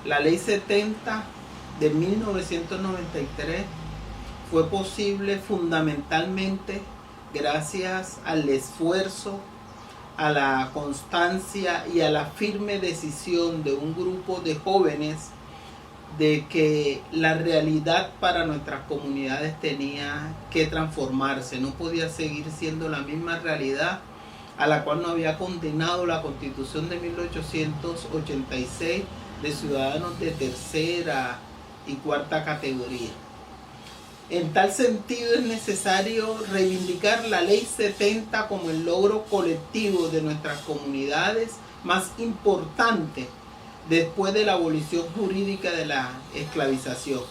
La Ley 70 de 1993 fue posible fundamentalmente gracias al esfuerzo, a la constancia y a la firme decisión de un grupo de jóvenes de que la realidad para nuestras comunidades tenía que transformarse, no podía seguir siendo la misma realidad a la cual nos había condenado la Constitución de 1886 de ciudadanos de tercera y cuarta categoría. En tal sentido es necesario reivindicar la Ley 70 como el logro colectivo de nuestras comunidades más importante después de la abolición jurídica de la esclavización.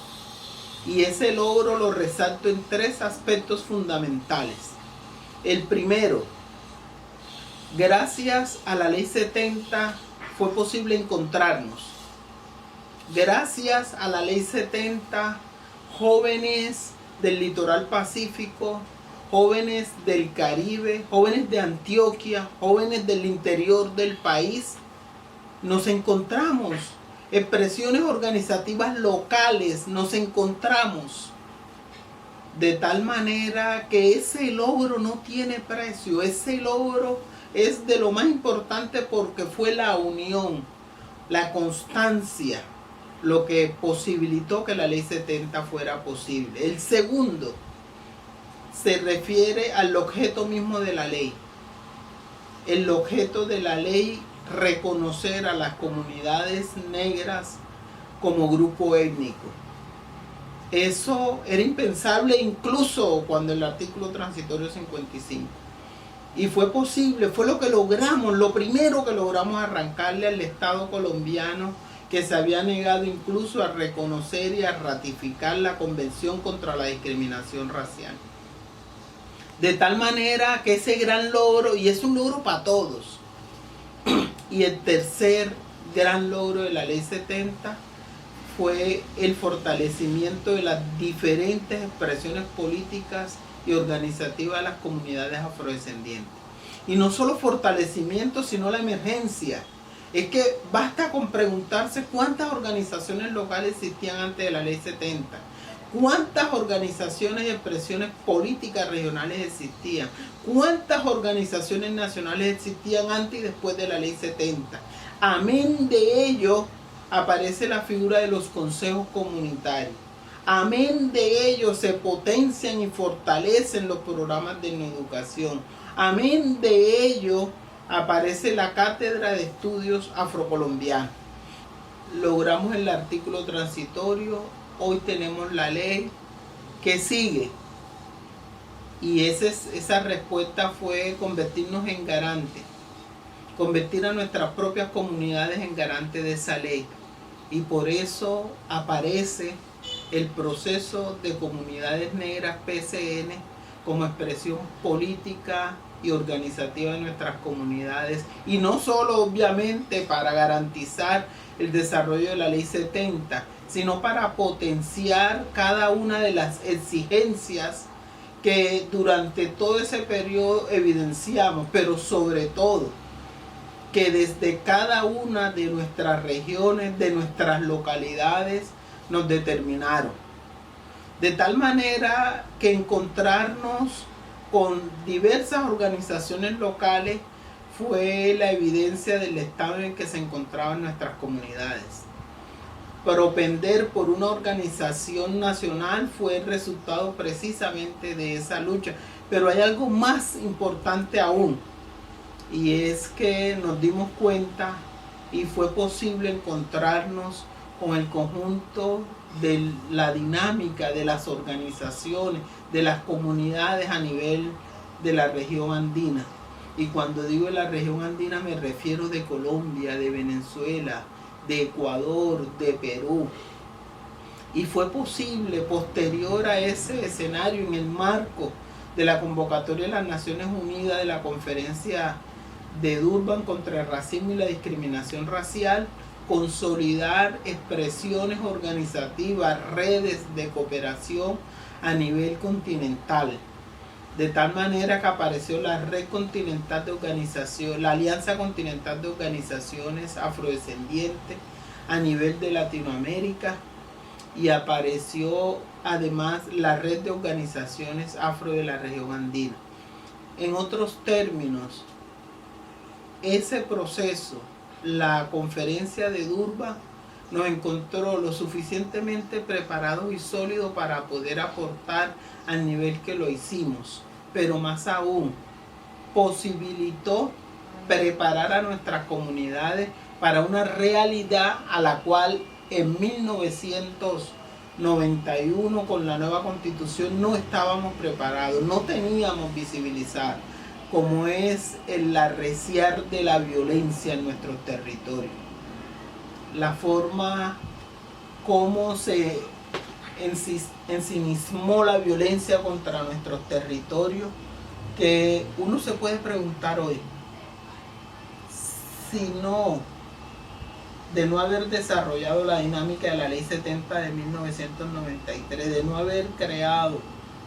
Y ese logro lo resalto en tres aspectos fundamentales. El primero, gracias a la Ley 70 fue posible encontrarnos. Gracias a la Ley 70, jóvenes del litoral pacífico, jóvenes del Caribe, jóvenes de Antioquia, jóvenes del interior del país, nos encontramos, expresiones organizativas locales, nos encontramos, de tal manera que ese logro no tiene precio, ese logro es de lo más importante porque fue la unión, la constancia, lo que posibilitó que la Ley 70 fuera posible. El segundo se refiere al objeto mismo de la ley. El objeto de la ley, reconocer a las comunidades negras como grupo étnico. Eso era impensable incluso cuando el artículo transitorio 55. Y fue posible, fue lo que logramos, lo primero que logramos arrancarle al Estado colombiano, que se había negado incluso a reconocer y a ratificar la Convención contra la Discriminación Racial. De tal manera que ese gran logro, y es un logro para todos, y el tercer gran logro de la Ley 70 fue el fortalecimiento de las diferentes expresiones políticas y organizativas de las comunidades afrodescendientes. Y no solo fortalecimiento, sino la emergencia. Es que basta con preguntarse cuántas organizaciones locales existían antes de la Ley 70. ¿Cuántas organizaciones y expresiones políticas regionales existían? ¿Cuántas organizaciones nacionales existían antes y después de la Ley 70? Amén de ello aparece la figura de los consejos comunitarios. Amén de ello se potencian y fortalecen los programas de educación. Amén de ello aparece la Cátedra de Estudios Afrocolombianos. Logramos el artículo transitorio, hoy tenemos la ley que sigue. Y esa respuesta fue convertirnos en garantes, convertir a nuestras propias comunidades en garantes de esa ley. Y por eso aparece el proceso de comunidades negras PCN como expresión política y organizativa de nuestras comunidades, y no solo obviamente para garantizar el desarrollo de la Ley 70, sino para potenciar cada una de las exigencias que durante todo ese periodo evidenciamos, pero sobre todo que desde cada una de nuestras regiones, de nuestras localidades, nos determinaron. De tal manera que encontrarnos con diversas organizaciones locales fue la evidencia del estado en que se encontraban nuestras comunidades. Propender por una organización nacional fue el resultado precisamente de esa lucha. Pero hay algo más importante aún, y es que nos dimos cuenta y fue posible encontrarnos con el conjunto de la dinámica de las organizaciones, de las comunidades a nivel de la región andina. Y cuando digo de la región andina me refiero de Colombia, de Venezuela, de Ecuador, de Perú. Y fue posible, posterior a ese escenario, en el marco de la convocatoria de las Naciones Unidas de la Conferencia de Durban contra el racismo y la discriminación racial, consolidar expresiones organizativas, redes de cooperación a nivel continental, de tal manera que apareció la Red Continental de Organización, la Alianza Continental de Organizaciones Afrodescendientes, a nivel de Latinoamérica, y apareció además la red de organizaciones afro de la región andina. En otros términos, ese proceso, la conferencia de Durban, nos encontró lo suficientemente preparados y sólidos para poder aportar al nivel que lo hicimos, pero más aún posibilitó preparar a nuestras comunidades para una realidad a la cual en 1991 con la nueva constitución no estábamos preparados, no teníamos visibilizar, como es el arreciar de la violencia en nuestros territorios. La forma como se ensimismó la violencia contra nuestros territorios, que uno se puede preguntar hoy, si no, de no haber desarrollado la dinámica de la Ley 70 de 1993, de no haber creado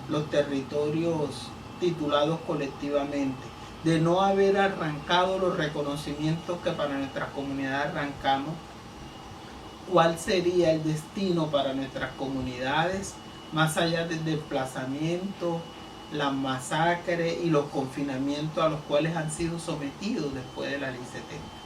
los territorios titulados colectivamente, de no haber arrancado los reconocimientos que para nuestras comunidades arrancamos, ¿cuál sería el destino para nuestras comunidades más allá del desplazamiento, las masacres y los confinamientos a los cuales han sido sometidos después de la Ley 70?